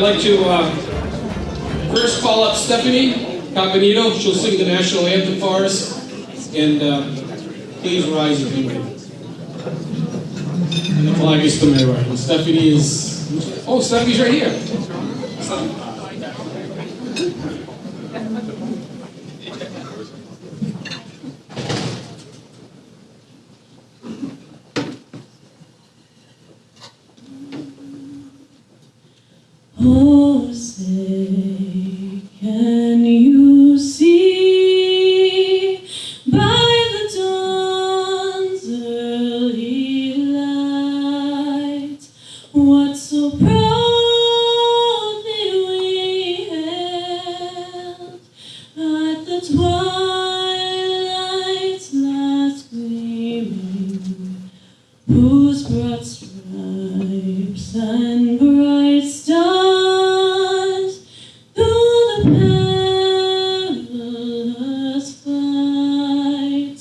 I'd like to first call up Stephanie Cavenido. She'll sing the national anthem for us. And please rise if you will. And the flag is to my right. And Stephanie is... Oh, Stephanie's right here. Oh, say, can you see by the dawn's early light what so proudly we hailed at the twilight's last gleaming, whose broad stripes and bright stars through the perilous fight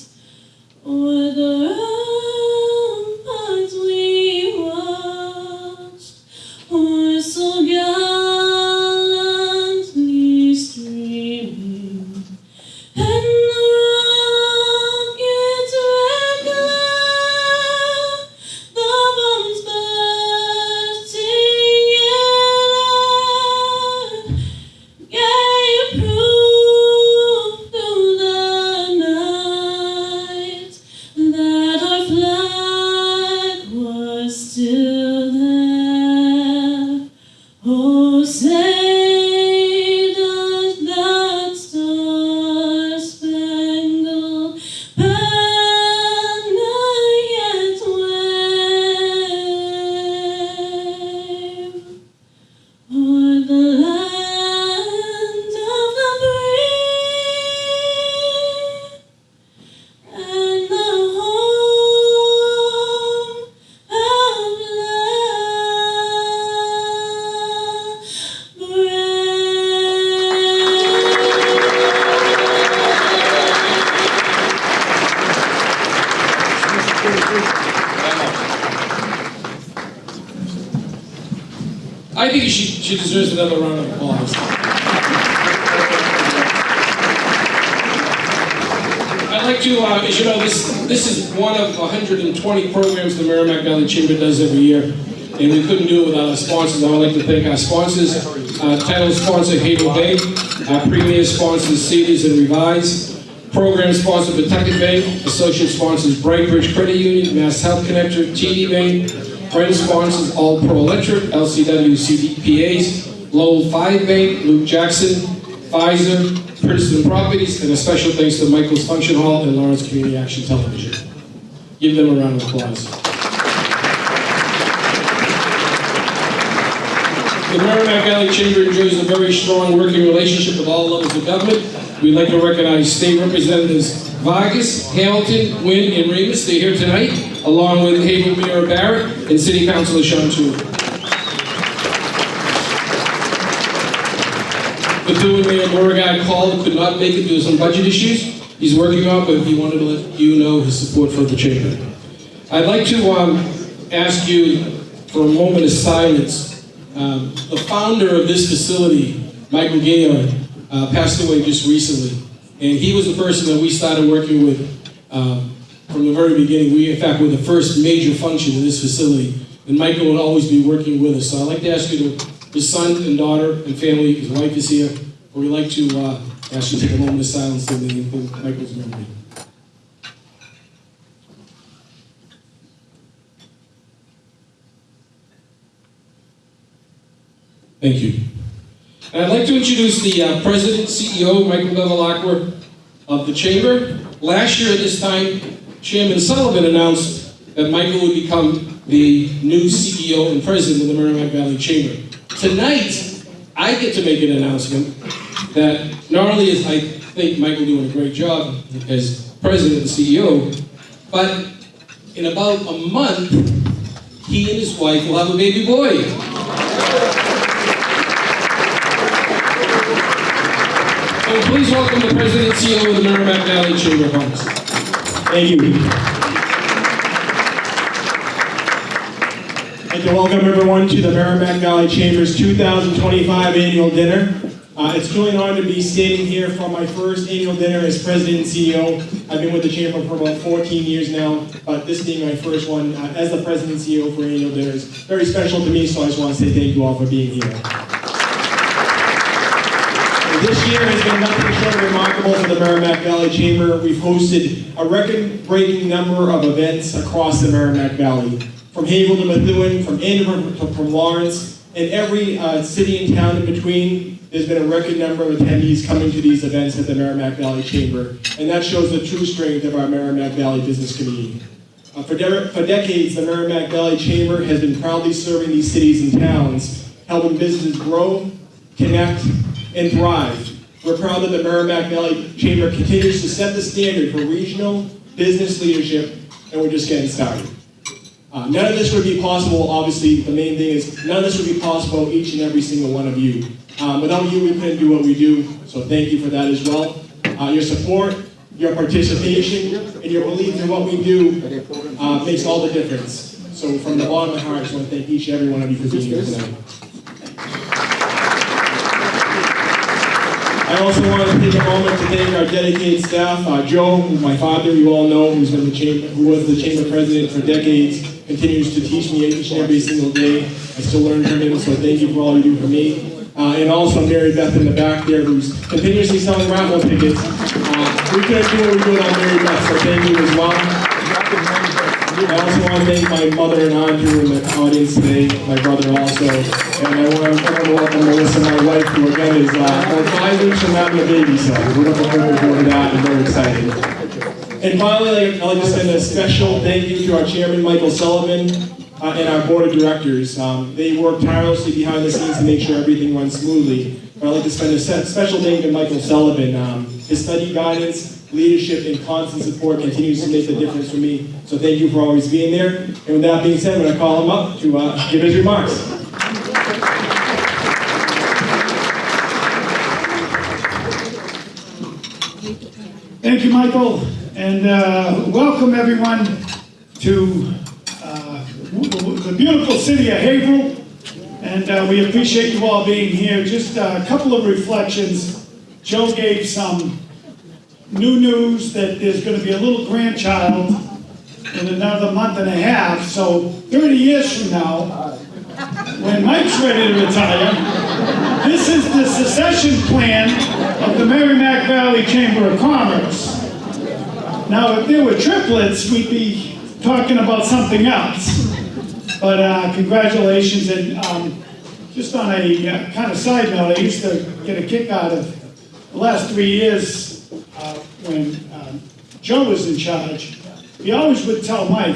o'er the ramparts we watched, o'er so gallantly streaming, and the rocket's red glare, the bombs bursting in air, gave proof through the night that our flag was still there. Oh, say does that star-spangled banner yet wave o'er the land of the free and the home of I think she deserves another round of applause. I'd like to, as you know, this is one of 120 programs the Merrimack Valley Chamber does every year, and we couldn't do it without our sponsors. I would like to thank our sponsors, title sponsor Haverhill Bank, our premier sponsors Cedars and Revise, program sponsor Pawtucket Bank, associate sponsors Brightbridge Credit Union, Mass Health Connector, TD Bank, friend sponsors All Pro Electric, LCW CDPAs, Lowell 5 Bank, Luke Jackson, Pfizer, Princeton Properties, and a special thanks to Michael's Function Hall and Lawrence Community Action Television. Give them a round of applause. The Merrimack Valley Chamber enjoys a very strong working relationship with all levels of government. We'd like to recognize State Representatives Vargas, Hamilton, Wynn, and Remus. They're here tonight, along with Haverhill Mayor Barrett and City Councilor Sean Chu. Bethune Mayor Beauregard called, could not make it due to some budget issues he's working on, but he wanted to let you know his support for the chamber. I'd like to ask you for a moment of silence. The founder of this facility, Michael Bevilacqua, passed away just recently, and he was the person that we started working with from the very beginning. We, in fact, were the first major function in this facility, and Michael would always be working with us. So I'd like to ask you to, his son and daughter and family, his wife is here, but we'd like to ask you to take a moment of silence in Michael's memory. Thank you. And I'd like to introduce the President, CEO, Michael Bevilacqua of the Chamber. Last year at this time, Chairman Sullivan announced that Michael would become the new CEO and President of the Merrimack Valley Chamber. Tonight, I get to make an announcement that not only is I think Michael doing a great job as President and CEO, but in about a month, he and his wife will have a baby boy. So please welcome the President and CEO of the Merrimack Valley Chamber of Commerce. Thank you. I'd like to welcome everyone to the Merrimack Valley Chamber's 2025 annual dinner. It's truly an honor to be standing here for my first annual dinner as President and CEO. I've been with the Chamber for about 14 years now, but this being my first one as the President and CEO for annual dinner is very special to me, so I just want to say thank you all for being here. This year has been nothing short of remarkable for the Merrimack Valley Chamber. We've hosted a record-breaking number of events across the Merrimack Valley, from Haverhill to Methuen, from Anthem to from Lawrence, and every city and town in between. There's been a record number of attendees coming to these events at the Merrimack Valley Chamber, and that shows the true strength of our Merrimack Valley business community. For decades, the Merrimack Valley Chamber has been proudly serving these cities and towns, helping businesses grow, connect, and thrive. We're proud that the Merrimack Valley Chamber continues to set the standard for regional business leadership, and we're just getting started. None of this would be possible, obviously, the main thing is, none of this would be possible each and every single one of you. Without you, we couldn't do what we do, so thank you for that as well. Your support, your participation, and your belief in what we do makes all the difference. So from the bottom of my heart, I just want to thank each and every one of you for being here tonight. I also want to take a moment to thank our dedicated staff. Joe, my father, you all know, who was the chamber president for decades, continues to teach me each and every single day. I still learn from him, so thank you for all you do for me. And also Mary Beth in the back there, who's continuously selling raffle tickets. We couldn't do what we do without Mary Beth, so thank you as well. I also want to thank my mother and aunt who are in the audience today, my brother also. And I want to welcome Melissa, my wife, who again is about 5 weeks from having a baby, so we're looking forward to that and very excited. And finally, I'd like to send a special thank you to our chairman, Michael Sullivan, and our board of directors. They work tirelessly behind the scenes to make sure everything runs smoothly. But I'd like to send a special thank you to Michael Sullivan. His study guidance, leadership, and constant support continues to make the difference for me. So thank you for always being there. And with that being said, I'm going to call him up to give his remarks. Thank you, Michael, and welcome everyone to the beautiful city of Haverhill. And we appreciate you all being here. Just a couple of reflections. Joe gave some new news that there's going to be a little grandchild in another month and a half. So 30 years from now, when Mike's ready to retire, this is the succession plan of the Merrimack Valley Chamber of Commerce. Now, if there were triplets, we'd be talking about something else. But congratulations, and just on a kind of side note, I used to get a kick out of the last 3 years when Joe was in charge. He always would tell Mike,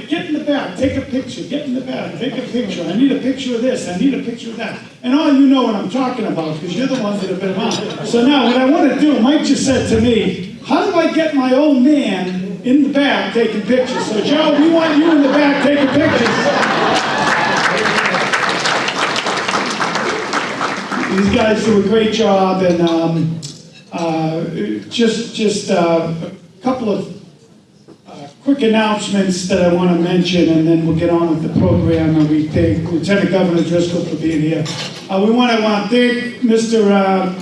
get in the back, take a picture, get in the back, take a picture. I need a picture of this, I need a picture of that. And all you know what I'm talking about, because you're the ones that have been around. So now what I want to do, Mike just said to me, how do I get my old man in the back taking pictures? So Joe, we want you in the back taking pictures. These guys do a great job, and just a couple of quick announcements that I want to mention, and then we'll get on with the program. And we thank Lieutenant Governor Driscoll for being here. We want to thank Mr.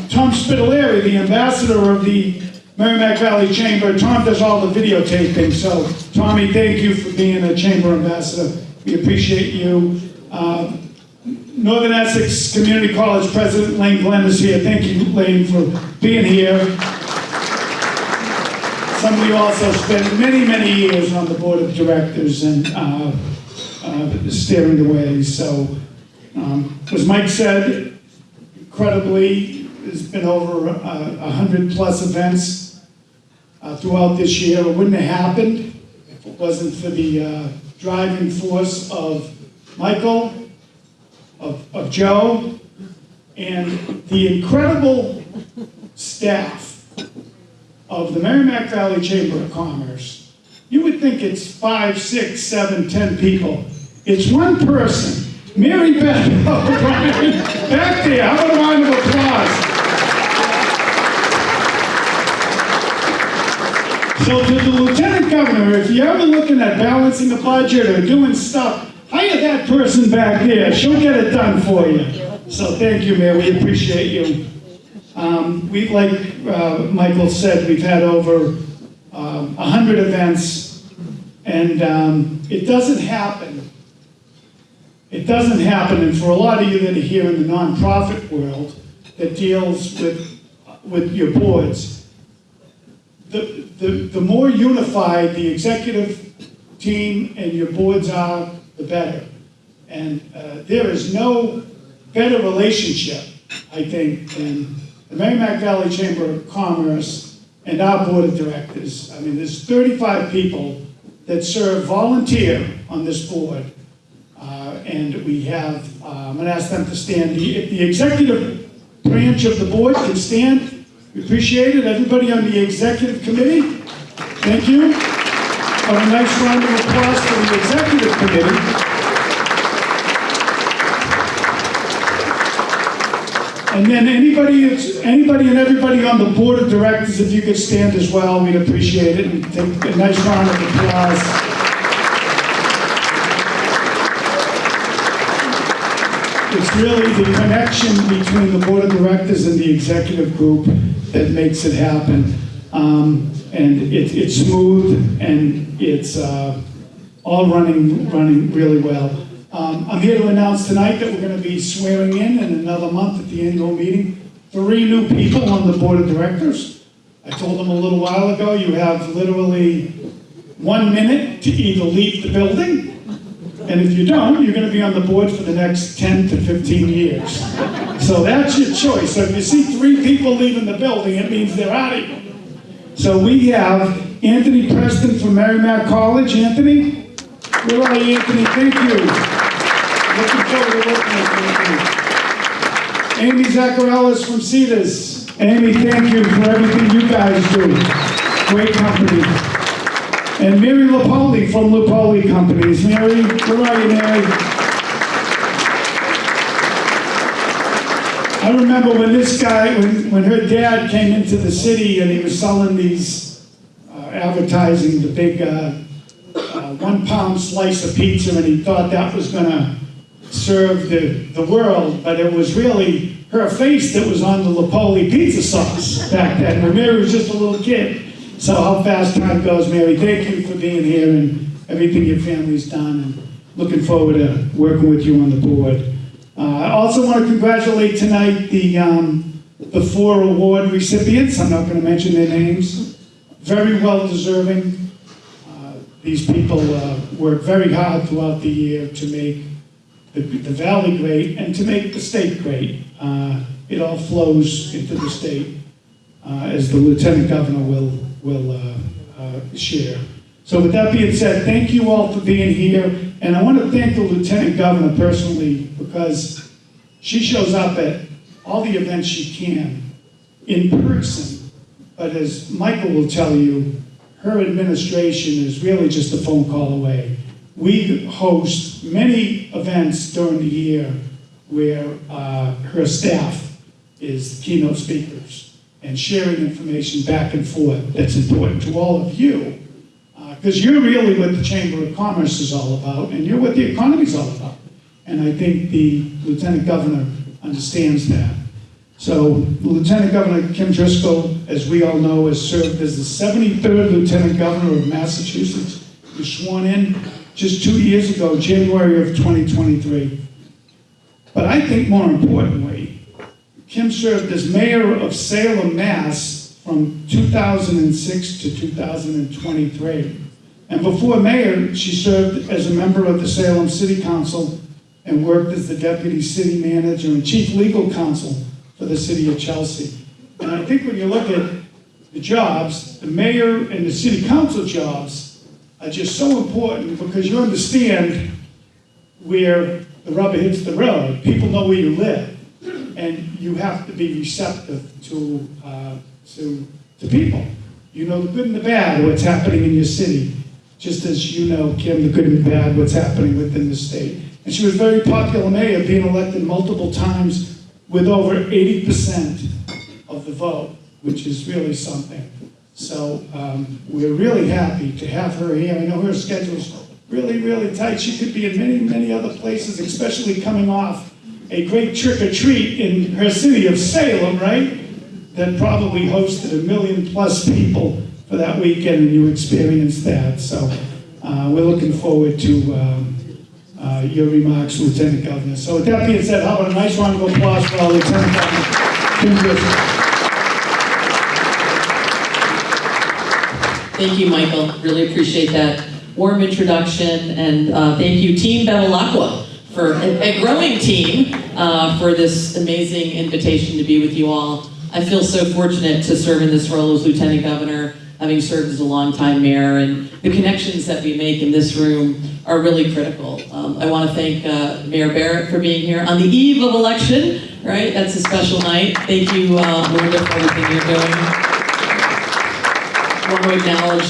Tom Spitaleri, the ambassador of the Merrimack Valley Chamber. Tom does all the videotaping, so Tommy, thank you for being a Chamber ambassador. We appreciate you. Northern Essex Community College President Lane Glenn is here. Thank you, Lane, for being here. Some of you also spent many, many years on the board of directors and steering the way. So, as Mike said, incredibly, there's been over 100 plus events throughout this year. It wouldn't have happened if it wasn't for the driving force of Michael, of Joe, and the incredible staff of the Merrimack Valley Chamber of Commerce. You would think it's 5, 6, 7, 10 people. It's one person, Mary Beth O'Brien, back there. How about a round of applause? So to the Lieutenant Governor, if you're ever looking at balancing the budget or doing stuff, hire hire that person back there. She'll get it done for you. So thank you, Mayor. We appreciate you. We've, like Michael said, we've had over 100 events, and it doesn't happen. It doesn't happen, and for a lot of you that are here in the nonprofit world that deals with your boards, the more unified the executive team and your boards are, the better. And there is no better relationship, I think, than the Merrimack Valley Chamber of Commerce and our board of directors. I mean, there's 35 people that serve volunteer on this board. And we have, I'm going to ask them to stand. If the executive branch of the board can stand, we appreciate it. Everybody on the executive committee, thank you. A nice round of applause for the executive committee. And then anybody and everybody on the board of directors, if you could stand as well, we'd appreciate it. And take a nice round of applause. It's really the connection between the board of directors and the executive group that makes it happen. And it's smooth, and it's all running really well. I'm here to announce tonight that we're going to be swearing in another month at the annual meeting 3 new people on the board of directors. I told them a little while ago, you have literally 1 minute to either leave the building, and if you don't, you're going to be on the board for the next 10 to 15 years. So that's your choice. So if you see 3 people leaving the building, it means they're out of here. So we have Anthony Preston from Merrimack College. Anthony? Where are you, Anthony? Thank you. Looking forward to working with you. Amy Zacharellis from Cedars. Amy, thank you for everything you guys do. Great company. And Mary Lipoli from Lipoli Companies. Mary, where are you, Mary? I remember when this guy, when her dad came into the city and he was selling these, advertising the big 1 pound slice of pizza, and he thought that was going to serve the world, but it was really her face that was on the Lipoli pizza sauce back then, when Mary was just a little kid. So how fast time goes, Mary. Thank you for being here and everything your family's done, and looking forward to working with you on the board. I also want to congratulate tonight the 4 award recipients. I'm not going to mention their names. Very well deserving. These people work very hard throughout the year to make the valley great and to make the state great. It all flows into the state, as the Lieutenant Governor will share. So with that being said, thank you all for being here. And I want to thank the Lieutenant Governor personally, because she shows up at all the events she can in person. But as Michael will tell you, her administration is really just a phone call away. We host many events during the year where her staff is keynote speakers and sharing information back and forth that's important to all of you. Because you're really what the Chamber of Commerce is all about, and you're what the economy is all about. And I think the Lieutenant Governor understands that. So Lieutenant Governor Kim Driscoll, as we all know, has served as the 73rd Lieutenant Governor of Massachusetts. He was sworn in just 2 years ago, January of 2023. But I think more importantly, Kim served as mayor of Salem, Mass from 2006 to 2023. And before mayor, she served as a member of the Salem City Council and worked as the deputy city manager and chief legal counsel for the city of Chelsea. And I think when you look at the jobs, the mayor and the city council jobs are just so important, because you understand where the rubber hits the road. People know where you live, and you have to be receptive to people. You know the good and the bad, what's happening in your city, just as you know, Kim, the good and bad, what's happening within the state. And she was very popular mayor, being elected multiple times with over 80% of the vote, which is really something. So we're really happy to have her here. I know her schedule's really, really tight. She could be in many, many other places, especially coming off a great trick-or-treat in her city of Salem, right? That probably hosted 1 million+ people for that weekend, and you experienced that. So we're looking forward to your remarks, Lieutenant Governor. So with that being said, how about a nice round of applause for our Lieutenant Governor, Kim Driscoll. Thank you, Michael. Really appreciate that warm introduction, and thank you, Team Bevilacqua, for a growing team, for this amazing invitation to be with you all. I feel so fortunate to serve in this role as Lieutenant Governor, having served as a longtime mayor, and the connections that we make in this room are really critical. I want to thank Mayor Barrett for being here on the eve of election, right? That's a special night. Thank you, Linda, for everything you're doing. I want to acknowledge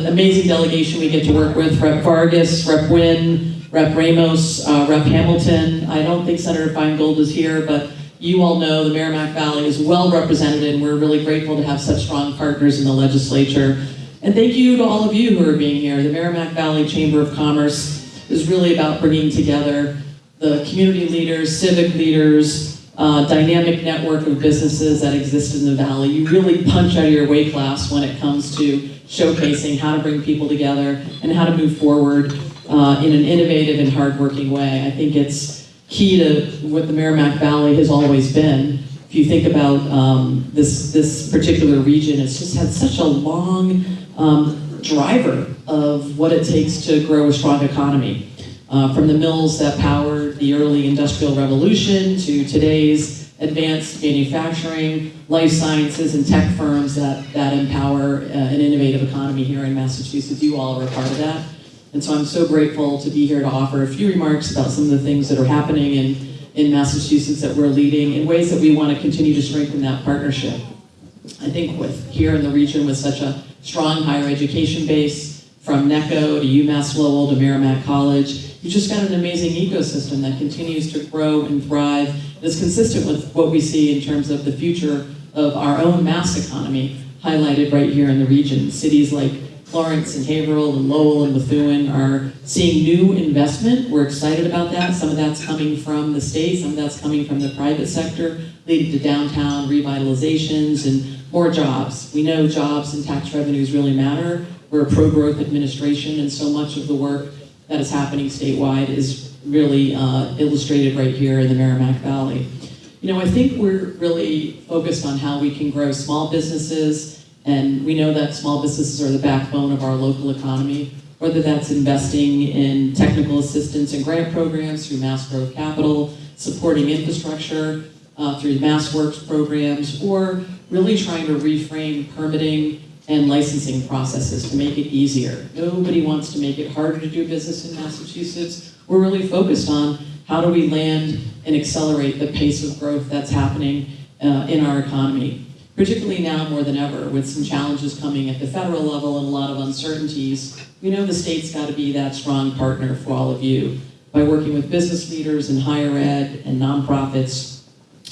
the amazing delegation we get to work with, Rep. Vargas, Rep. Wynn, Rep. Ramos, Rep. Hamilton. I don't think Senator Feingold is here, but you all know the Merrimack Valley is well represented, and we're really grateful to have such strong partners in the legislature. And thank you to all of you who are being here. The Merrimack Valley Chamber of Commerce is really about bringing together the community leaders, civic leaders, dynamic network of businesses that exist in the valley. You really punch out of your weight class when it comes to showcasing how to bring people together and how to move forward in an innovative and hardworking way. I think it's key to what the Merrimack Valley has always been. If you think about this particular region, it's just had such a long driver of what it takes to grow a strong economy. From the mills that powered the early industrial revolution to today's advanced manufacturing, life sciences, and tech firms that empower an innovative economy here in Massachusetts. You all are a part of that. And so I'm so grateful to be here to offer a few remarks about some of the things that are happening in Massachusetts that we're leading in ways that we want to continue to strengthen that partnership. I think with here in the region with such a strong higher education base, from NECO to UMass Lowell to Merrimack College, you've just got an amazing ecosystem that continues to grow and thrive. It's consistent with what we see in terms of the future of our own mass economy, highlighted right here in the region. Cities like Florence and Haverhill and Lowell and Methuen are seeing new investment. We're excited about that. Some of that's coming from the state, some of that's coming from the private sector, leading to downtown revitalizations and more jobs. We know jobs and tax revenues really matter. We're a pro-growth administration, and so much of the work that is happening statewide is really illustrated right here in the Merrimack Valley. You know, I think we're really focused on how we can grow small businesses, and we know that small businesses are the backbone of our local economy, whether that's investing in technical assistance and grant programs through Mass Growth Capital, supporting infrastructure through Mass Works programs, or really trying to reframe permitting and licensing processes to make it easier. Nobody wants to make it harder to do business in Massachusetts. We're really focused on how do we land and accelerate the pace of growth that's happening in our economy, particularly now more than ever, with some challenges coming at the federal level and a lot of uncertainties. We know the state's got to be that strong partner for all of you. By working with business leaders in higher ed and nonprofits,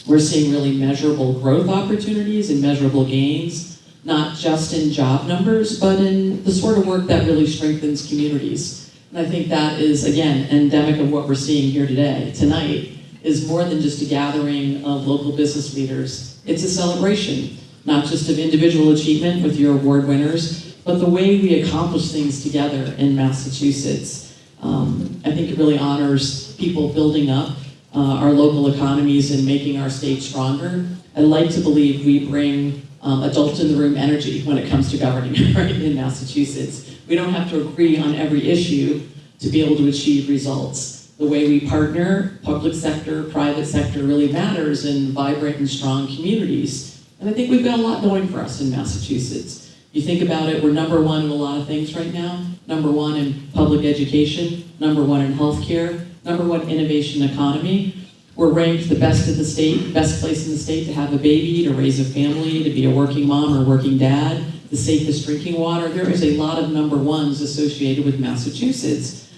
we're seeing really measurable growth opportunities and measurable gains, not just in job numbers, but in the sort of work that really strengthens communities. And I think that is, again, endemic of what we're seeing here today. Tonight is more than just a gathering of local business leaders. It's a celebration, not just of individual achievement with your award winners, but the way we accomplish things together in Massachusetts. I think it really honors people building up our local economies and making our state stronger. I like to believe we bring adult in the room energy when it comes to governing right in Massachusetts. We don't have to agree on every issue to be able to achieve results. The way we partner, public sector, private sector, really matters in vibrant and strong communities. And I think we've got a lot going for us in Massachusetts. You think about it, we're number one in a lot of things right now. Number one in public education, number one in healthcare, number one innovation economy. We're ranked the best in the state, best place in the state to have a baby, to raise a family, to be a working mom or working dad, the safest drinking water. There is a lot of number ones associated with Massachusetts.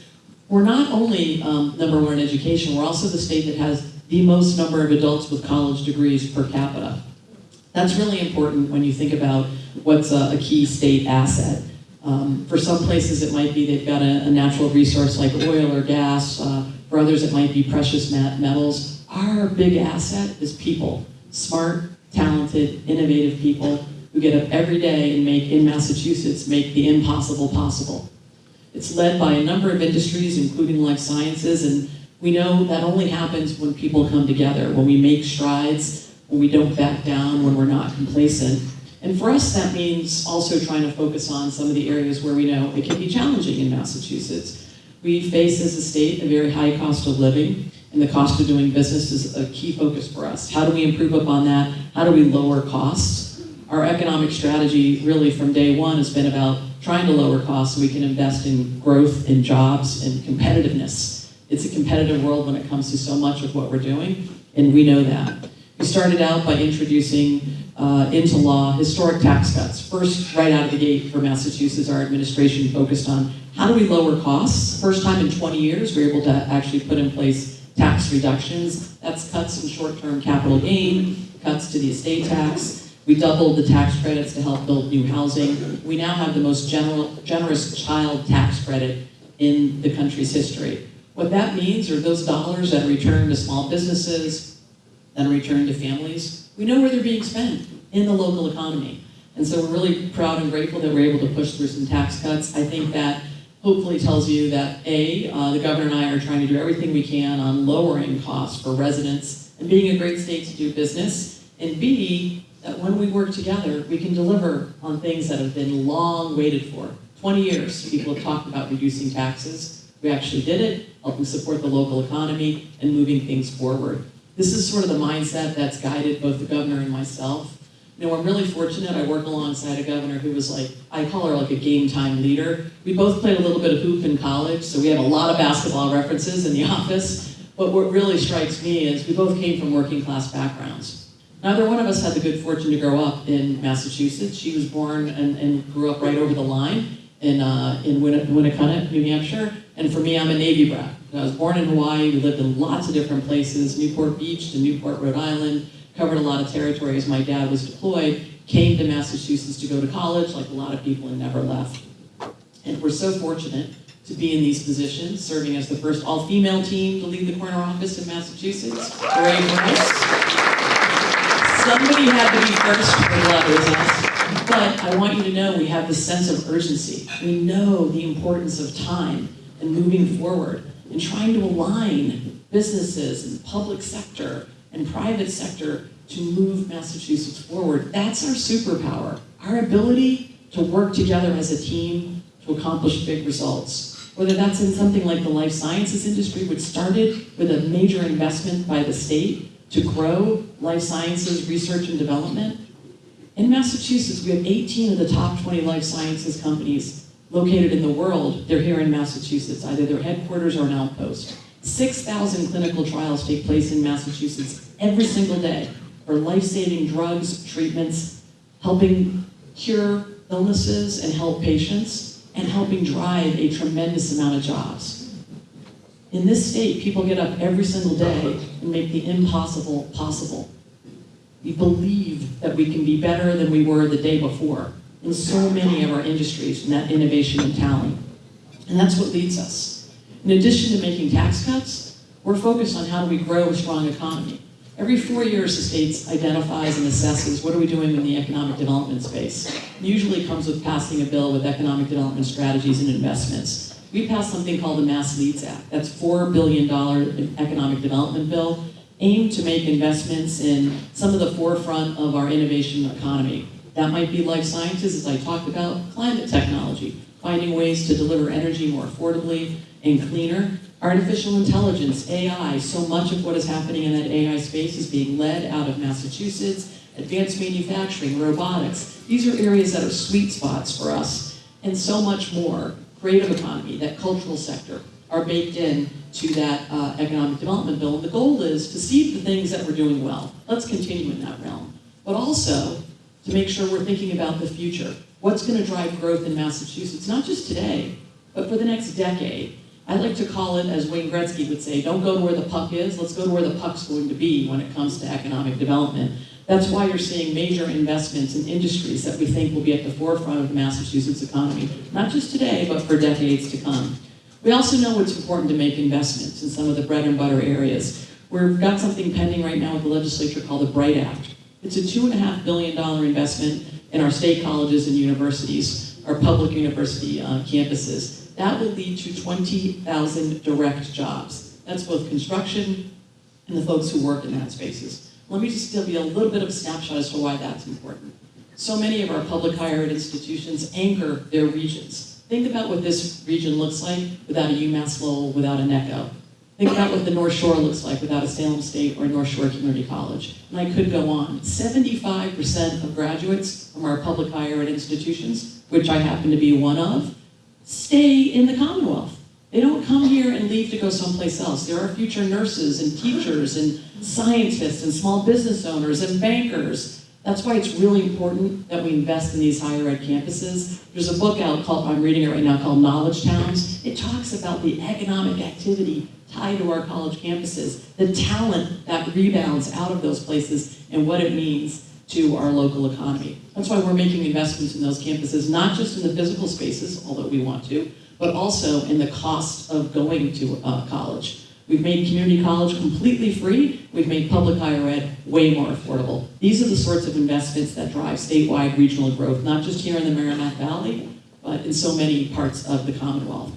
We're not only number one in education, we're also the state that has the most number of adults with college degrees per capita. That's really important when you think about what's a key state asset. For some places, it might be they've got a natural resource like oil or gas. For others, it might be precious metals. Our big asset is people, smart, talented, innovative people who get up every day and make, in Massachusetts, make the impossible possible. It's led by a number of industries, including life sciences, and we know that only happens when people come together, when we make strides, when we don't back down, when we're not complacent. And for us, that means also trying to focus on some of the areas where we know it can be challenging in Massachusetts. We face as a state a very high cost of living, and the cost of doing business is a key focus for us. How do we improve upon that? How do we lower costs? Our economic strategy really from day one has been about trying to lower costs so we can invest in growth, in jobs, and competitiveness. It's a competitive world when it comes to so much of what we're doing, and we know that. We started out by introducing into law historic tax cuts. First, right out of the gate for Massachusetts, our administration focused on how do we lower costs. First time in 20 years, we were able to actually put in place tax reductions. That's cuts in short-term capital gain, cuts to the estate tax. We doubled the tax credits to help build new housing. We now have the most generous child tax credit in the country's history. What that means are those dollars that return to small businesses, that return to families, we know where they're being spent, in the local economy. And so we're really proud and grateful that we're able to push through some tax cuts. I think that hopefully tells you that A, the governor and I are trying to do everything we can on lowering costs for residents and being a great state to do business, and B, that when we work together, we can deliver on things that have been long waited for. 20 years, people have talked about reducing taxes. We actually did it, helping support the local economy and moving things forward. This is sort of the mindset that's guided both the governor and myself. You know, I'm really fortunate. I work alongside a governor who was like, I call her like a game time leader. We both played a little bit of hoop in college, so we have a lot of basketball references in the office. But what really strikes me is we both came from working class backgrounds. Neither one of us had the good fortune to grow up in Massachusetts. She was born and grew up right over the line in Winnicott, New Hampshire. And for me, I'm a Navy brat. I was born in Hawaii. We lived in lots of different places, Newport Beach to Newport, Rhode Island, covered a lot of territory as my dad was deployed, came to Massachusetts to go to college like a lot of people and never left. And we're so fortunate to be in these positions, serving as the first all-female team to lead the corner office in Massachusetts. Hooray for us. Somebody had to be first, we're glad it was us. But I want you to know we have this sense of urgency. We know the importance of time and moving forward and trying to align businesses and public sector and private sector to move Massachusetts forward. That's our superpower, our ability to work together as a team to accomplish big results. Whether that's in something like the life sciences industry, which started with a major investment by the state to grow life sciences research and development. In Massachusetts, we have 18 of the top 20 life sciences companies located in the world. They're here in Massachusetts, either their headquarters or an outpost. 6,000 clinical trials take place in Massachusetts every single day for life-saving drugs, treatments, helping cure illnesses and help patients, and helping drive a tremendous amount of jobs. In this state, people get up every single day and make the impossible possible. We believe that we can be better than we were the day before in so many of our industries, and that innovation and talent. And that's what leads us. In addition to making tax cuts, we're focused on how do we grow a strong economy. Every 4 years, the state identifies and assesses what are we doing in the economic development space. It usually comes with passing a bill with economic development strategies and investments. We passed something called the Mass Leads Act. That's $4 billion economic development bill aimed to make investments in some of the forefront of our innovation economy. That might be life sciences, as I talked about, climate technology, finding ways to deliver energy more affordably and cleaner. Artificial intelligence, AI, so much of what is happening in that AI space is being led out of Massachusetts. Advanced manufacturing, robotics, these are areas that are sweet spots for us. And so much more. Creative economy, that cultural sector, are baked in to that economic development bill. And the goal is to see the things that we're doing well. Let's continue in that realm. But also to make sure we're thinking about the future. What's going to drive growth in Massachusetts, not just today, but for the next decade. I like to call it, as Wayne Gretzky would say, don't go to where the puck is, let's go to where the puck's going to be when it comes to economic development. That's why you're seeing major investments in industries that we think will be at the forefront of the Massachusetts economy, not just today, but for decades to come. We also know it's important to make investments in some of the bread and butter areas. We've got something pending right now with the legislature called the BRIGHT Act. It's a $2.5 billion investment in our state colleges and universities, our public university campuses. That will lead to 20,000 direct jobs. That's both construction and the folks who work in that spaces. Let me just give you a little bit of a snapshot as to why that's important. So many of our public higher ed institutions anchor their regions. Think about what this region looks like without a UMass Lowell, without a NECO. Think about what the North Shore looks like without a Salem State or North Shore Community College. And I could go on. 75% of graduates from our public higher ed institutions, which I happen to be one of, stay in the Commonwealth. They don't come here and leave to go someplace else. There are future nurses and teachers and scientists and small business owners and bankers. That's why it's really important that we invest in these higher ed campuses. There's a book out called, I'm reading it right now, called Knowledge Towns. It talks about the economic activity tied to our college campuses, the talent that rebounds out of those places, and what it means to our local economy. That's why we're making investments in those campuses, not just in the physical spaces, although we want to, but also in the cost of going to college. We've made community college completely free. We've made public higher ed way more affordable. These are the sorts of investments that drive statewide regional growth, not just here in the Merrimack Valley, but in so many parts of the Commonwealth.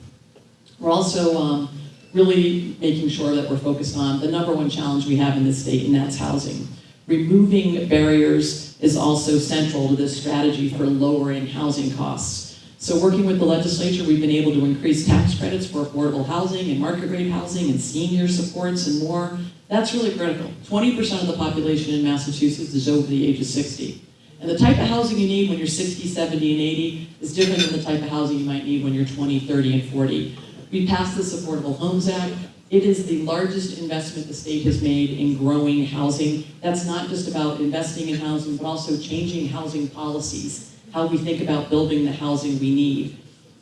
We're also really making sure that we're focused on the number one challenge we have in this state, and that's housing. Removing barriers is also central to this strategy for lowering housing costs. So working with the legislature, we've been able to increase tax credits for affordable housing and market rate housing and senior supports and more. That's really critical. 20% of the population in Massachusetts is over the age of 60. And the type of housing you need when you're 60, 70, and 80 is different than the type of housing you might need when you're 20, 30, and 40. We passed this Affordable Homes Act. It is the largest investment the state has made in growing housing. That's not just about investing in housing, but also changing housing policies, how we think about building the housing we need.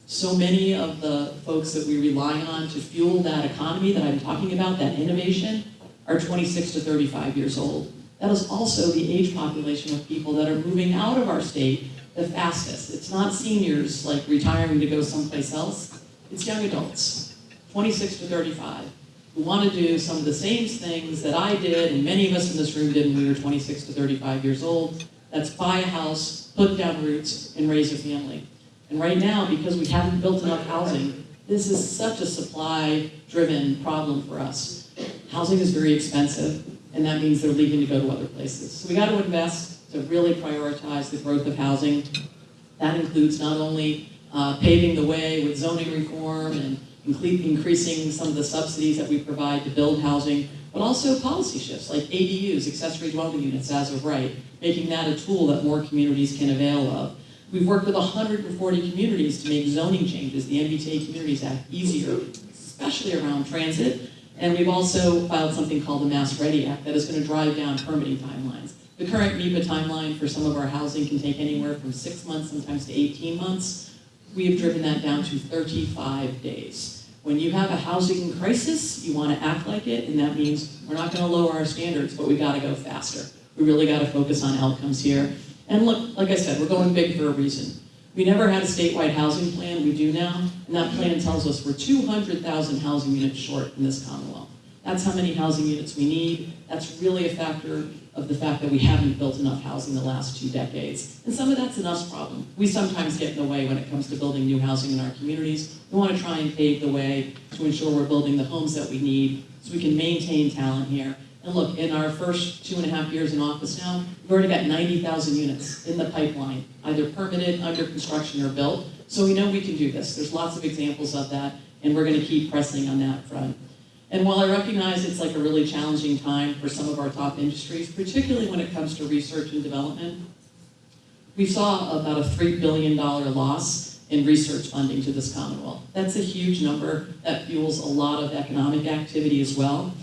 So many of the folks that we rely on to fuel that economy that I'm talking about, that innovation, are 26 to 35 years old. That is also the age population of people that are moving out of our state the fastest. It's not seniors like retiring to go someplace else. It's young adults, 26 to 35, who want to do some of the same things that I did and many of us in this room did when we were 26 to 35 years old. That's buy a house, put down roots, and raise a family. And right now, because we haven't built enough housing, this is such a supply-driven problem for us. Housing is very expensive, and that means they're leaving to go to other places. So we got to invest to really prioritize the growth of housing. That includes not only paving the way with zoning reform and increasing some of the subsidies that we provide to build housing, but also policy shifts like ADUs, accessory dwelling units as of right, making that a tool that more communities can avail of. We've worked with 140 communities to make zoning changes, the MVCC Communities Act, easier, especially around transit. And we've also filed something called the Mass Ready Act that is going to drive down permitting timelines. The current NEPA timeline for some of our housing can take anywhere from 6 months, sometimes to 18 months. We have driven that down to 35 days. When you have a housing crisis, you want to act like it, and that means we're not going to lower our standards, but we've got to go faster. We really got to focus on outcomes here. And look, like I said, we're going big for a reason. We never had a statewide housing plan, we do now, and that plan tells us we're 200,000 housing units short in this Commonwealth. That's how many housing units we need. That's really a factor of the fact that we haven't built enough housing the last 2 decades. And some of that's an us problem. We sometimes get in the way when it comes to building new housing in our communities. We want to try and pave the way to ensure we're building the homes that we need so we can maintain talent here. And look, in our first 2.5 years in office now, we've already got 90,000 units in the pipeline, either permitted, under construction, or built. So we know we can do this. There's lots of examples of that, and we're going to keep pressing on that front. And while I recognize it's like a really challenging time for some of our top industries, particularly when it comes to research and development, we saw about a $3 billion loss in research funding to this Commonwealth. That's a huge number that fuels a lot of economic activity as well.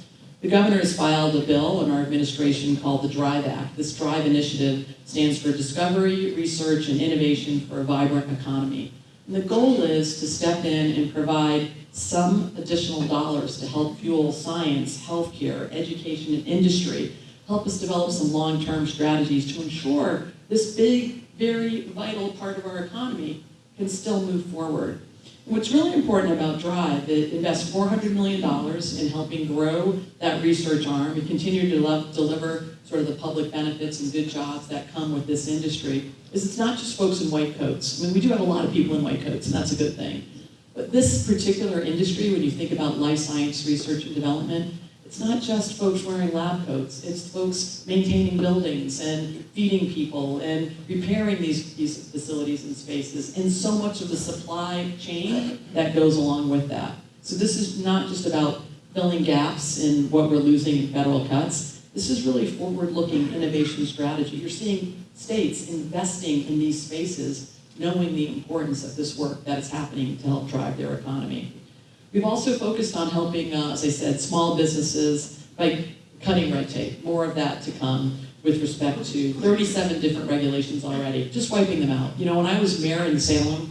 The governor has filed a bill in our administration called the DRIVE Act. This DRIVE initiative stands for Discovery, Research, and Innovation for a Vibrant Economy. And the goal is to step in and provide some additional dollars to help fuel science, healthcare, education, and industry help us develop some long-term strategies to ensure this big, very vital part of our economy can still move forward. What's really important about DRIVE, it invests $400 million in helping grow that research arm and continue to deliver sort of the public benefits and good jobs that come with this industry, is it's not just folks in white coats. I mean, we do have a lot of people in white coats, and that's a good thing. But this particular industry, when you think about life science research and development, it's not just folks wearing lab coats, it's folks maintaining buildings and feeding people and repairing these facilities and spaces, and so much of the supply chain that goes along with that. So this is not just about filling gaps in what we're losing in federal cuts. This is really forward-looking innovation strategy. You're seeing states investing in these spaces, knowing the importance of this work that is happening to help drive their economy. We've also focused on helping, as I said, small businesses by cutting red tape, more of that to come with respect to 37 different regulations already, just wiping them out. You know, when I was mayor in Salem,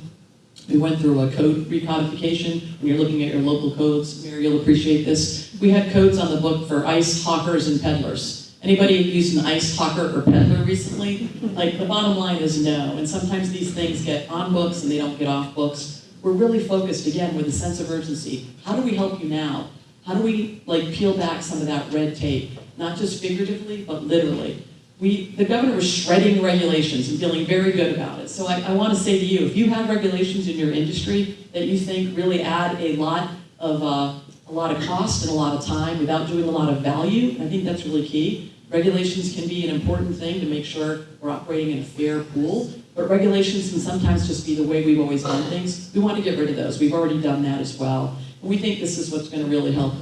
we went through a code recodification. When you're looking at your local codes, Mayor, you'll appreciate this. We had codes on the book for ice hawkers and peddlers. Anybody used an ice hawker or peddler recently? Like, the bottom line is no, and sometimes these things get on books and they don't get off books. We're really focused, again, with a sense of urgency. How do we help you now? How do we peel back some of that red tape? Not just figuratively, but literally. The governor was shredding regulations and feeling very good about it. So I want to say to you, if you have regulations in your industry that you think really add a lot of cost and a lot of time without doing a lot of value, I think that's really key. Regulations can be an important thing to make sure we're operating in a fair pool. But regulations can sometimes just be the way we've always done things. We want to get rid of those. We've already done that as well. And we think this is what's going to really help,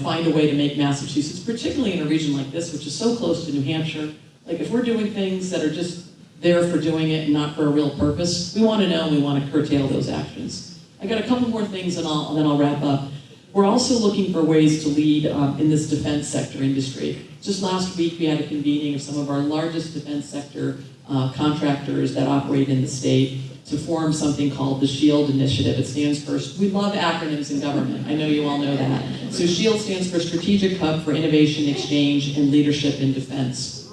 find a way to make Massachusetts, particularly in a region like this, which is so close to New Hampshire. Like, if we're doing things that are just there for doing it and not for a real purpose, we want to know and we want to curtail those actions. I got a couple more things and then I'll wrap up. We're also looking for ways to lead in this defense sector industry. Just last week, we had a convening of some of our largest defense sector contractors that operate in the state to form something called the SHIELD Initiative. It stands for, we love acronyms in government. I know you all know that. So SHIELD stands for Strategic Hub for Innovation, Exchange, and Leadership in Defense.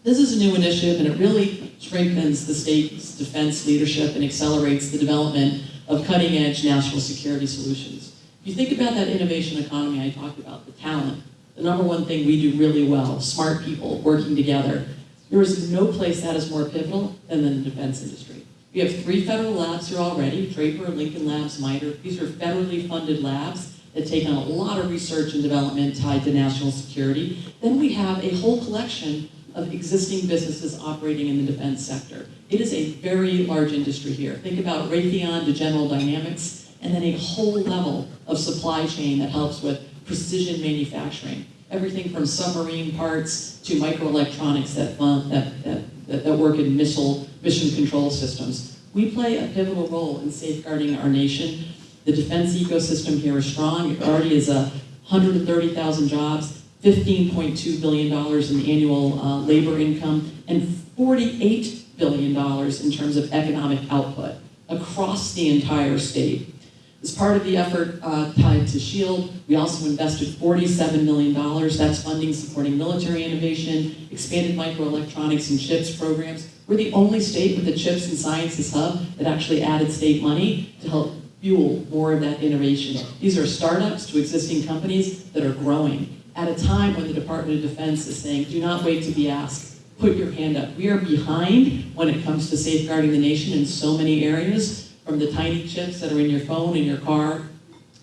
This is a new initiative, and it really strengthens the state's defense leadership and accelerates the development of cutting-edge national security solutions. If you think about that innovation economy I talked about, the talent, the number one thing we do really well, smart people working together. There is no place that is more pivotal than the defense industry. We have 3 federal labs here already, Draper, Lincoln Labs, MITRE. These are federally funded labs that take on a lot of research and development tied to national security. Then we have a whole collection of existing businesses operating in the defense sector. It is a very large industry here. Think about Raytheon to General Dynamics, and then a whole level of supply chain that helps with precision manufacturing. Everything from submarine parts to microelectronics that work in mission control systems. We play a pivotal role in safeguarding our nation. The defense ecosystem here is strong. It already is 130,000 jobs, $15.2 billion in annual labor income, and $48 billion in terms of economic output across the entire state. As part of the effort tied to SHIELD, we also invested $47 million. That's funding supporting military innovation, expanded microelectronics and chips programs. We're the only state with the Chips and Sciences Hub that actually added state money to help fuel more of that innovation. These are startups to existing companies that are growing at a time when the Department of Defense is saying, do not wait to be asked. Put your hand up. We are behind when it comes to safeguarding the nation in so many areas, from the tiny chips that are in your phone, in your car,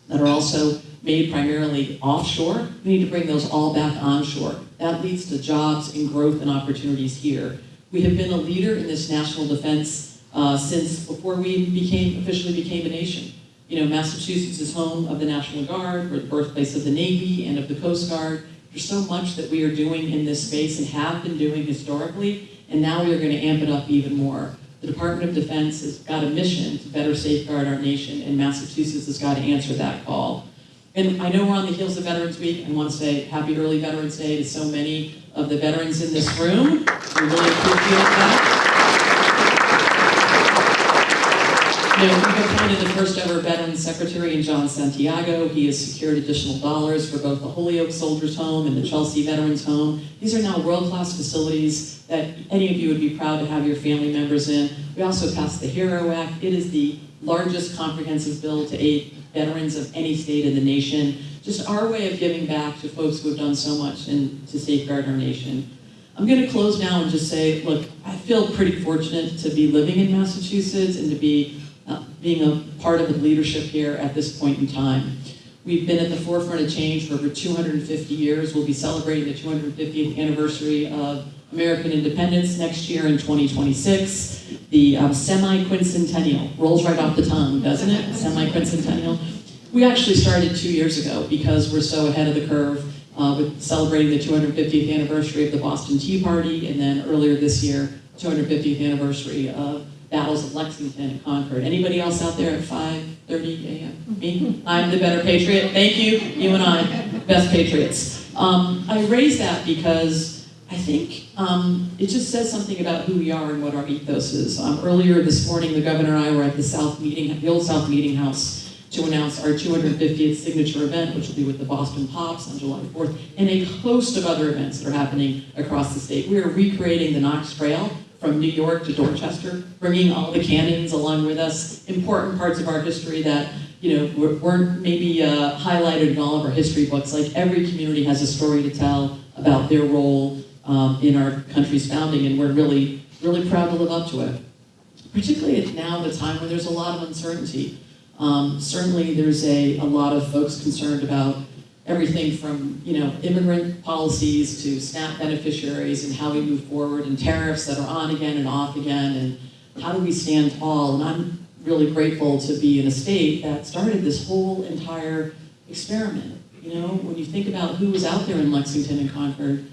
that are also made primarily offshore. We need to bring those all back onshore. That leads to jobs and growth and opportunities here. We have been a leader in this national defense since before we officially became a nation. You know, Massachusetts is home of the National Guard, we're the birthplace of the Navy and of the Coast Guard. There's so much that we are doing in this space and have been doing historically, and now we are going to amp it up even more. The Department of Defense has got a mission to better safeguard our nation, and Massachusetts has got to answer that call. And I know we're on the heels of Veterans Week. I want to say happy early Veterans Day to so many of the veterans in this room. We really appreciate that. You know, we've appointed the first ever veteran secretary in John Santiago. He has secured additional dollars for both the Holyoke Soldiers Home and the Chelsea Veterans Home. These are now world-class facilities that any of you would be proud to have your family members in. We also passed the HERO Act. It is the largest comprehensive bill to aid veterans of any state in the nation. Just our way of giving back to folks who have done so much and to safeguard our nation. I'm going to close now and just say, look, I feel pretty fortunate to be living in Massachusetts and to be being a part of the leadership here at this point in time. We've been at the forefront of change for over 250 years. We'll be celebrating the 250th anniversary of American independence next year in 2026. The semi-quincentennial rolls right off the tongue, doesn't it? Semi-quincentennial. We actually started 2 years ago because we're so ahead of the curve with celebrating the 250th anniversary of the Boston Tea Party, and then earlier this year, 250th anniversary of battles of Lexington and Concord. Anybody else out there at 5:30 a.m.? Me? I'm the better patriot. Thank you. You and I, best patriots. I raise that because I think it just says something about who we are and what our ethos is. Earlier this morning, the governor and I were at the old South Meeting House to announce our 250th signature event, which will be with the Boston Pops on July 4th, and a host of other events that are happening across the state. We are recreating the Knox Trail from New York to Dorchester, bringing all the cannons along with us, important parts of our history that weren't maybe highlighted in all of our history books. Like every community has a story to tell about their role in our country's founding, and we're really, really proud to live up to it. Particularly at now, the time when there's a lot of uncertainty. Certainly there's a lot of folks concerned about everything from immigrant policies to SNAP beneficiaries and how we move forward, and tariffs that are on again and off again, and how do we stand tall. And I'm really grateful to be in a state that started this whole entire experiment. When you think about who was out there in Lexington and Concord,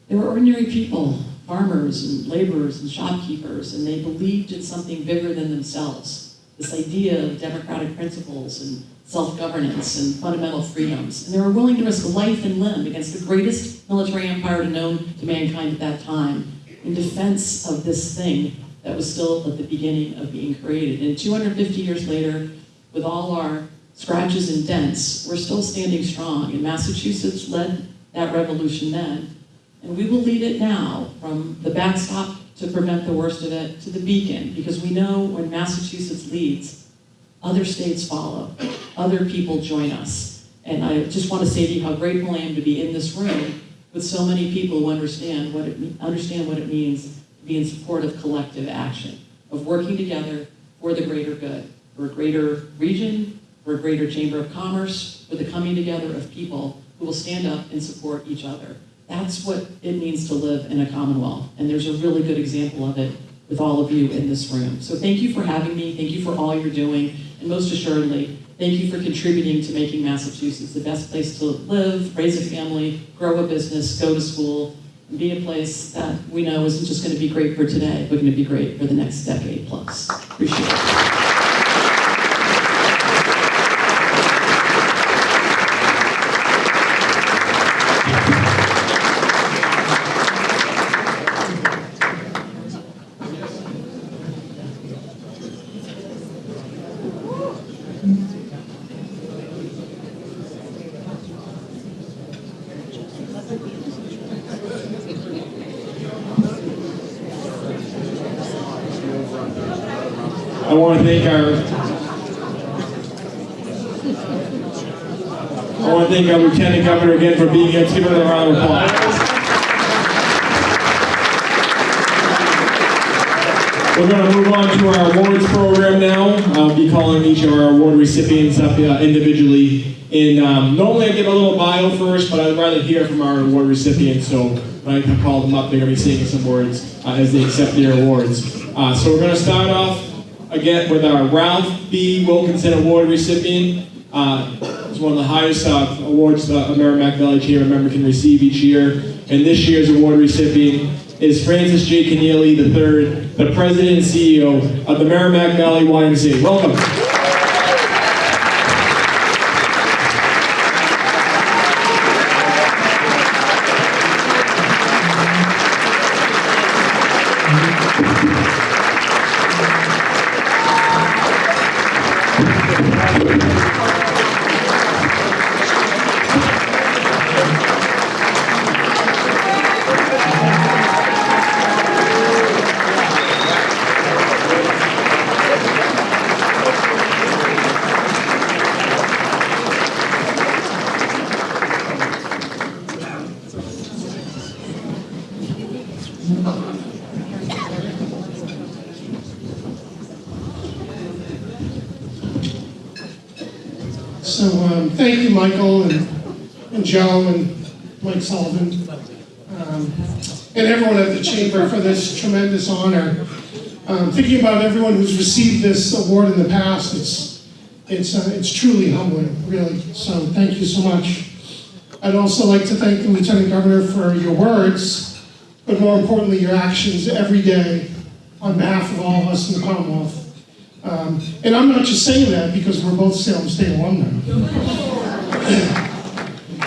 they were ordinary people, farmers and laborers and shopkeepers, and they believed in something bigger than themselves. This idea of democratic principles and self-governance and fundamental freedoms. And they were willing to risk life and limb against the greatest military empire known to mankind at that time in defense of this thing that was still at the beginning of being created. And 250 years later, with all our scratches and dents, we're still standing strong. And Massachusetts led that revolution then. And we will lead it now, from the backstop to prevent the worst of it, to the beacon, because we know when Massachusetts leads, other states follow, other people join us. And I just want to say to you how grateful I am to be in this room with so many people who understand what it means to be in support of collective action, of working together for the greater good, for a greater region, for a greater chamber of commerce, for the coming together of people who will stand up and support each other. That's what it means to live in a Commonwealth. And there's a really good example of it with all of you in this room. So thank you for having me. Thank you for all you're doing. And most assuredly, thank you for contributing to making Massachusetts the best place to live, raise a family, grow a business, go to school, and be a place that we know isn't just going to be great for today, but going to be great for the next decade plus. Appreciate it. I want to thank our Lieutenant Governor again for being here. Let's give her a round of applause. We're going to move on to our awards program now. I'll be calling each of our award recipients up individually. And normally I give a little bio first, but I'd rather hear from our award recipients. So when I call them up, they're going to be saying some words as they accept their awards. So we're going to start off again with our Ralph B. Wilkinson Award recipient. It's one of the highest awards the Merrimack Valley Chamber member can receive each year. And this year's award recipient is Francis J. Keneally III, the President and CEO of the Merrimack Valley YMCA. Welcome. So thank you, Michael and Joe and Mike Sullivan, and everyone at the Chamber for this tremendous honor. Thinking about everyone who's received this award in the past, it's truly humbling, really. So thank you so much. I'd also like to thank the Lieutenant Governor for your words, but more importantly, your actions every day on behalf of all of us in the Commonwealth. And I'm not just saying that because we're both Salem State alumni.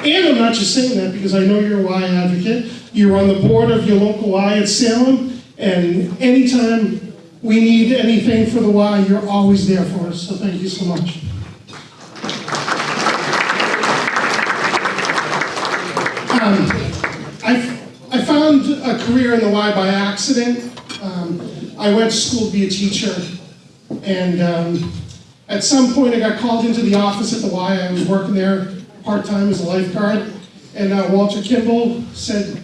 And I'm not just saying that because I know you're a Y advocate. You're on the board of your local Y at Salem, and anytime we need anything for the Y, you're always there for us. So thank you so much. I found a career in the Y by accident. I went to school to be a teacher, and at some point I got called into the office at the Y. I was working there part-time as a lifeguard, and Walter Kimball said,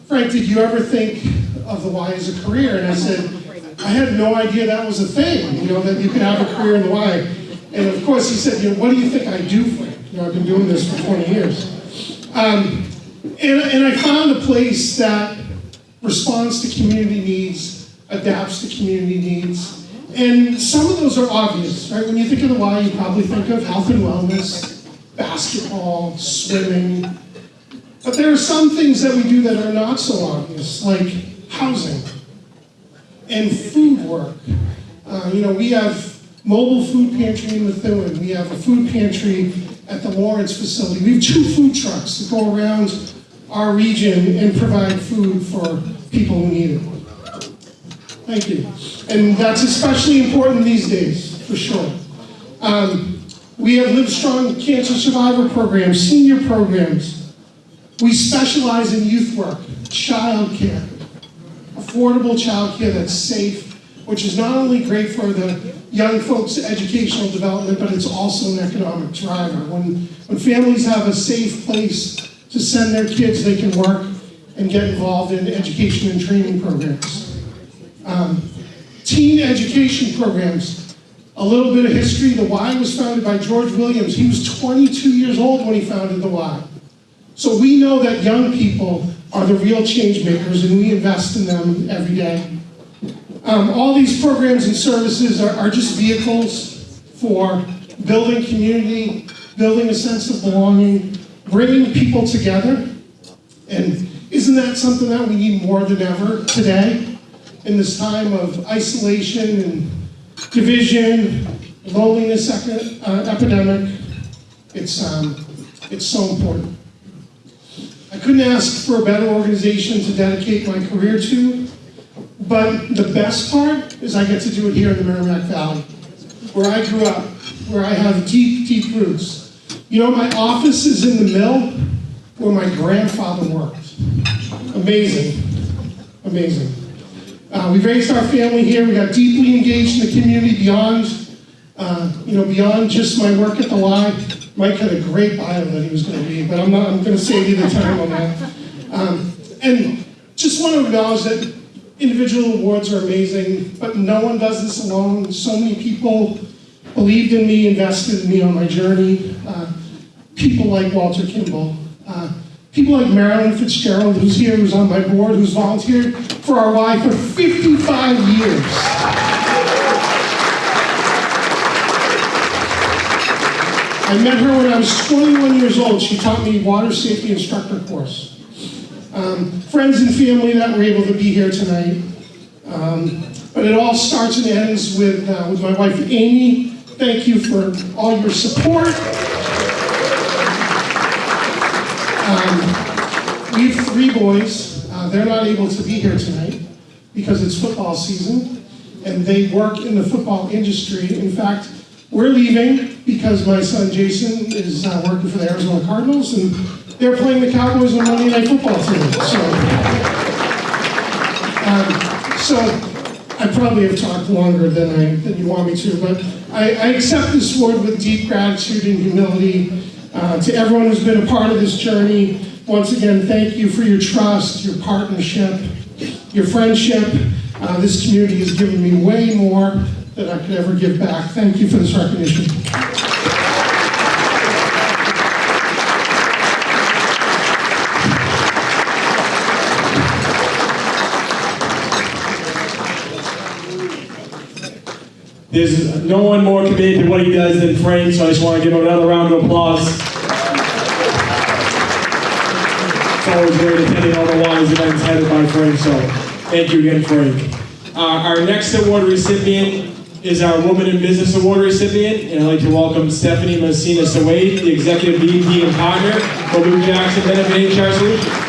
"Frank, did you ever think of the Y as a career?" And I said, "I had no idea that was a thing, that you could have a career in the Y." And of course he said, "What do you think I do, Frank? I've been doing this for 20 years. And I found a place that responds to community needs, adapts to community needs. And some of those are obvious, right? When you think of the Y, you probably think of health and wellness, basketball, swimming. But there are some things that we do that are not so obvious, like housing and food work. We have mobile food pantry in Methuen. We have a food pantry at the Lawrence facility. We have 2 food trucks that go around our region and provide food for people who need it. Thank you. And that's especially important these days, for sure. We have Live Strong Cancer Survivor programs, senior programs. We specialize in youth work, child care, affordable child care that's safe, which is not only great for the young folks' educational development, but it's also an economic driver. When families have a safe place to send their kids, they can work and get involved in education and training programs. Teen education programs. A little bit of history, the Y was founded by George Williams. He was 22 years old when he founded the Y. So we know that young people are the real change makers, and we invest in them every day. All these programs and services are just vehicles for building community, building a sense of belonging, bringing people together. And isn't that something that we need more than ever today? In this time of isolation and division, loneliness epidemic, it's so important. I couldn't ask for a better organization to dedicate my career to, but the best part is I get to do it here in the Merrimack Valley, where I grew up, where I have deep, deep roots. My office is in the mill where my grandfather worked. Amazing, amazing. We raised our family here. We got deeply engaged in the community beyond just my work at the Y. Mike had a great bio that he was going to read, but I'm going to save you the time on that. And just want to acknowledge that individual awards are amazing, but no one does this alone. So many people believed in me, invested in me on my journey. People like Walter Kimball. People like Marilyn Fitzgerald, who's here, who's on my board, who's volunteered for our Y for 55 years. I met her when I was 21 years old. She taught me water safety instructor course. Friends and family that were able to be here tonight. But it all starts and ends with my wife, Amy. Thank you for all your support. We have 3 boys. They're not able to be here tonight because it's football season, and they work in the football industry. In fact, we're leaving because my son Jason is working for the Arizona Cardinals, and they're playing the Cowboys on Monday Night Football tonight. So I probably have talked longer than you want me to, but I accept this award with deep gratitude and humility. To everyone who's been a part of this journey, once again, thank you for your trust, your partnership, your friendship. This community has given me way more than I could ever give back. Thank you for this recognition. There's no one more committed to what he does than Frank, so I just want to give him another round of applause. It's always great attending all the wise events headed by Frank, so thank you again, Frank. Our next award recipient is our Woman in Business Award recipient, and I'd like to welcome Stephanie Messina Sawade, the Executive VP and Partner for Lou Jackson Benefit HR Solutions.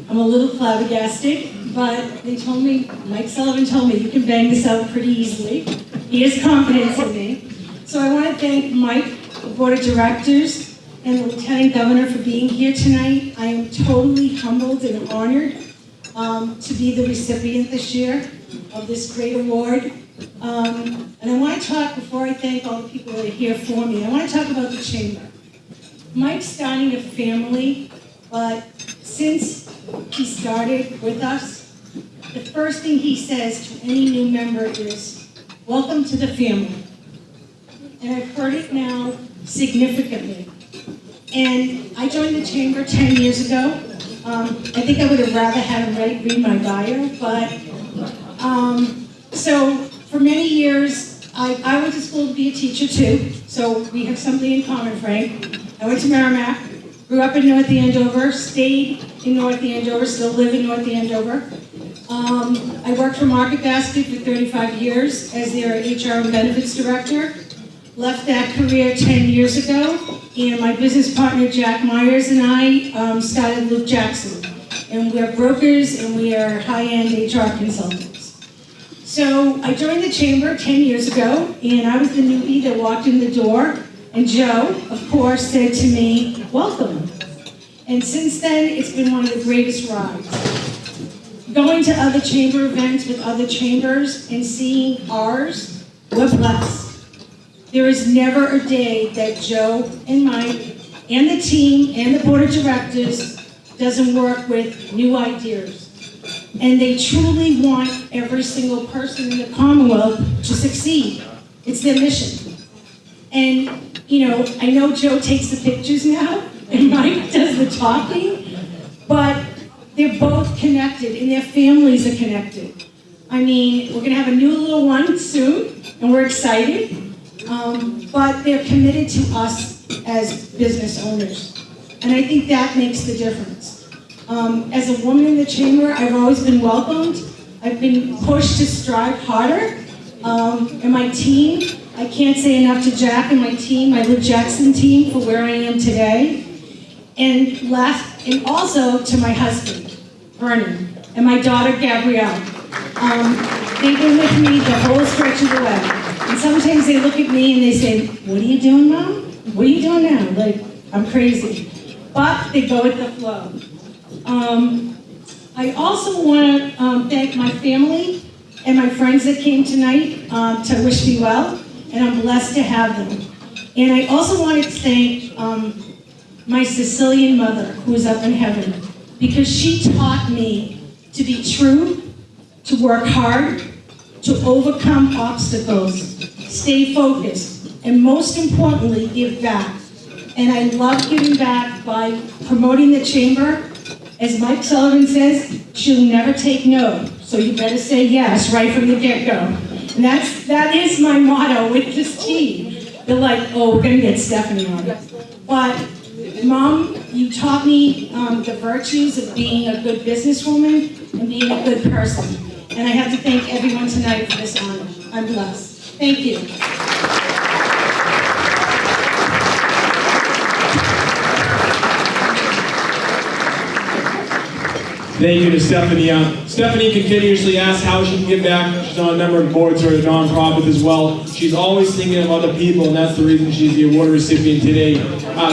I'm a little flabbergasted, but they told me, Mike Sullivan told me, you can bang this out pretty easily. He has confidence in me. So I want to thank Mike, the Board of Directors, and the Lieutenant Governor for being here tonight. I am totally humbled and honored to be the recipient this year of this great award. And I want to talk, before I thank all the people that are here for me, I want to talk about the Chamber. Mike's starting a family, but since he started with us, the first thing he says to any new member is, welcome to the family. And I've heard it now significantly. And I joined the Chamber 10 years ago. I think I would have rather had him read my bio, but so for many years, I went to school to be a teacher too, so we have something in common, Frank. I went to Merrimack, grew up in North Andover, stayed in North Andover, still live in North Andover. I worked for Market Basket for 35 years as their HR and benefits director. Left that career 10 years ago, and my business partner Jack Myers and I started Luke Jackson. And we're brokers and we are high-end HR consultants. So I joined the Chamber 10 years ago, and I was the newbie that walked in the door, and Joe, of course, said to me, welcome. And since then, it's been one of the greatest rides. Going to other Chamber events with other chambers and seeing ours, we're blessed. There is never a day that Joe and Mike and the team and the Board of Directors doesn't work with new ideas. And they truly want every single person in the Commonwealth to succeed. It's their mission. And, you know, I know Joe takes the pictures now and Mike does the talking, but they're both connected and their families are connected. I mean, we're gonna have a new little one soon and we're excited. But they're committed to us as business owners. And I think that makes the difference. As a woman in the Chamber, I've always been welcomed. I've been pushed to strive harder. And my team, I can't say enough to Jack and my team, my Luke Jackson team, for where I am today. And also to my husband, Vernon, and my daughter, Gabrielle. They've been with me the whole stretch of the way. And sometimes they look at me and they say, what are you doing, Mom? What are you doing now? Like, I'm crazy. But they go with the flow. I also want to thank my family and my friends that came tonight to wish me well, and I'm blessed to have them. And I also wanted to thank my Sicilian mother, who is up in heaven, because she taught me to be true, to work hard, to overcome obstacles, stay focused, and most importantly, give back. And I love giving back by promoting the Chamber. As Mike Sullivan says, she'll never take no, so you better say yes right from the get-go. And that is my motto with this team. They're like, oh, we're gonna get Stephanie on it. But Mom, you taught me the virtues of being a good businesswoman and being a good person. And I have to thank everyone tonight for this honor. I'm blessed. Thank you. Thank you to Stephanie. Stephanie continuously asks how she can give back. She's on a number of boards for a nonprofit as well. She's always thinking of other people, and that's the reason she's the award recipient today.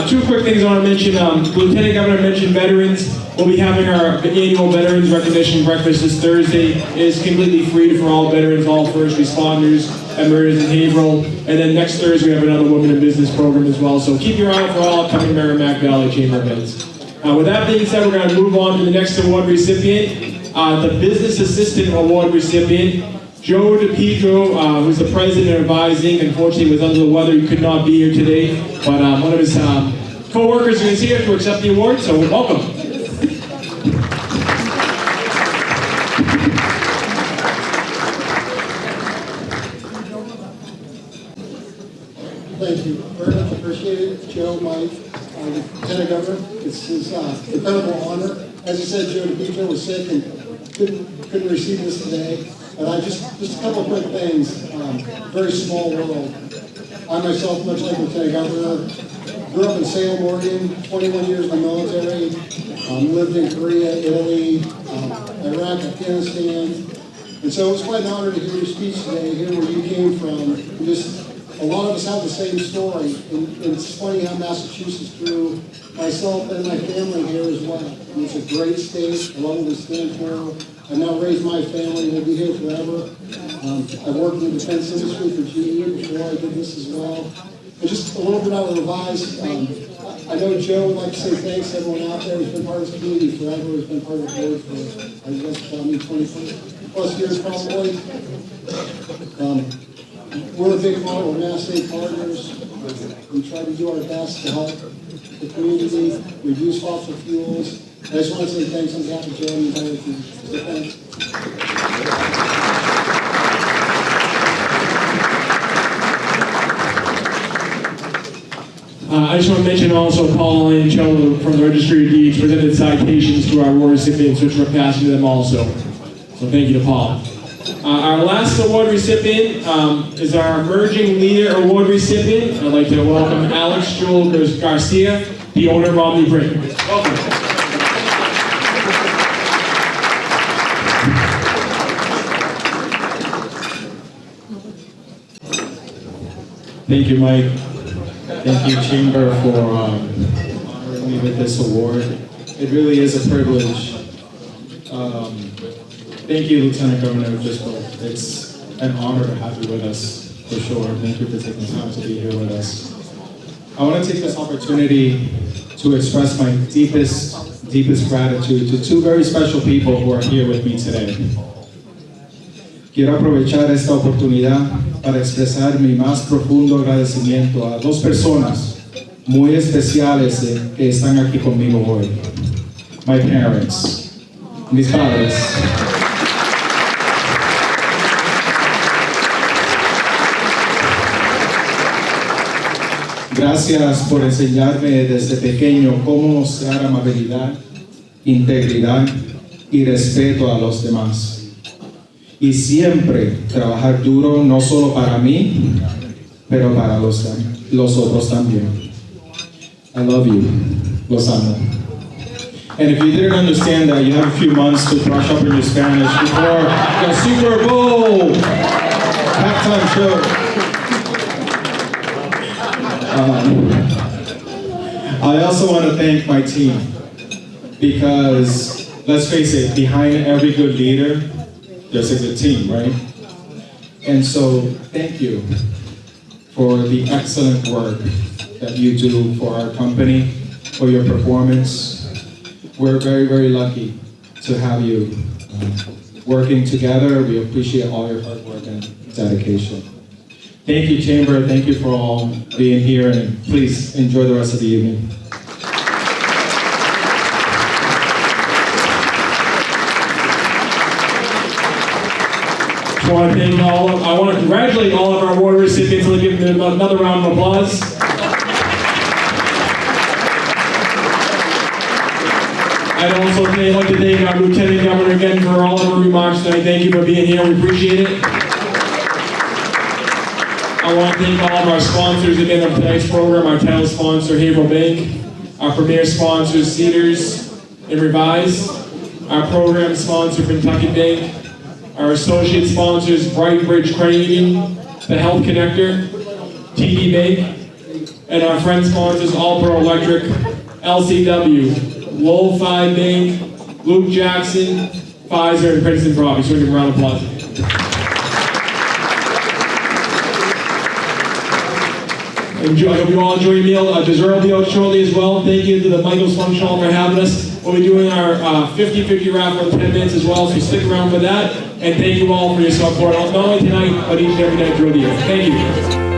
Two quick things I want to mention. Lieutenant Governor mentioned veterans. We'll be having our annual Veterans Recognition Breakfast this Thursday. It is completely free for all veterans, all first responders, members in Haverhill. And then next Thursday we have another Women in Business program as well. So keep your eye out for all upcoming Merrimack Valley Chamber events. With that being said, we're going to move on to the next award recipient, the Business Assistant Award recipient, Joe DePietro, who's the president of Advising. Unfortunately, was under the weather. He could not be here today, but one of his co-workers is here to accept the award, so welcome. appreciate it, Joe, Mike, Lieutenant Governor. It's his incredible honor. As I said, Joe DePietro was sick and couldn't receive this today. But I just a couple of quick things. Very small world. I myself, much like Lieutenant Governor, grew up in Salem, Oregon, 21 years in the military, lived in Korea, Italy, Iraq, Afghanistan. And so it's quite an honor to hear your speech today, hear where you came from. And just a lot of us have the same story. And it's funny how Massachusetts grew. Myself and my family here as well. And it's a great state. I love what we stand for. I now raised my family. We'll be here forever. I've worked in the defense industry for GE before I did this as well. And just a little bit I will revise. I know Joe would like to say thanks to everyone out there who's been part of this community forever, who's been part of the board for, I guess, 20 plus years probably. We're a big part, we're Mass State partners. We try to do our best to help the community, reduce fossil fuels. I just want to say thanks on behalf of Joe and the entire team. So thanks. I just want to mention also Paul and Joe from the Registry of Deeds presented citations to our award recipients, which we're passing to them also. So thank you to Paul. Our last award recipient is our Emerging Leader Award recipient. I'd like to welcome Alex Joel Garcia, the owner of Omni Print. Welcome. Thank you, Mike. Thank you, Chamber, for honoring me with this award. It really is a privilege. Thank you, Lieutenant Governor Driscoll. It's an honor to have you with us, for sure. Thank you for taking time to be here with us. I want to take this opportunity to express my deepest gratitude to two very special people who are here with me today. Quiero aprovechar esta oportunidad para expresar mi más profundo agradecimiento a dos personas muy especiales que están aquí conmigo hoy. My parents, mis padres. Gracias por enseñarme desde pequeño cómo mostrar amabilidad, integridad y respeto a los demás. Y siempre trabajar duro no solo para mí, pero para los otros también. I love you. Los amo. And if you didn't understand that, you have a few months to brush up on your Spanish before the Super Bowl halftime show. I also want to thank my team because, let's face it, behind every good leader, there's a good team, right? And so, thank you for the excellent work that you do for our company, for your performance. We're very, very lucky to have you working together. We appreciate all your hard work and dedication. Thank you, Chamber. Thank you for all being here, and please enjoy the rest of the evening. I want to congratulate all of our award recipients and give them another round of applause. I'd also like to thank our Lieutenant Governor again for all of her remarks tonight. Thank you for being here. We appreciate it. I want to thank all of our sponsors again of tonight's program, our title sponsor, Haverhill Bank, our premier sponsors, Cedars and Revise, our program sponsor, Kentucky Bank, our associate sponsors, Brightbridge Credit Union, the Health Connector, TD Bank, and our friend sponsors, All Pro Electric, LCW, Lowell 5 Bank, Luke Jackson, Pfizer, and Princeton Property. So we give a round of applause. I hope you all enjoy your meal. Dessert will be out shortly as well. Thank you to the Michael's Function Hall for having us. We'll be doing our 50-50 raffle in 10 minutes as well, so stick around for that. And thank you all for your support, not only tonight, but each and every night throughout the year. Thank you.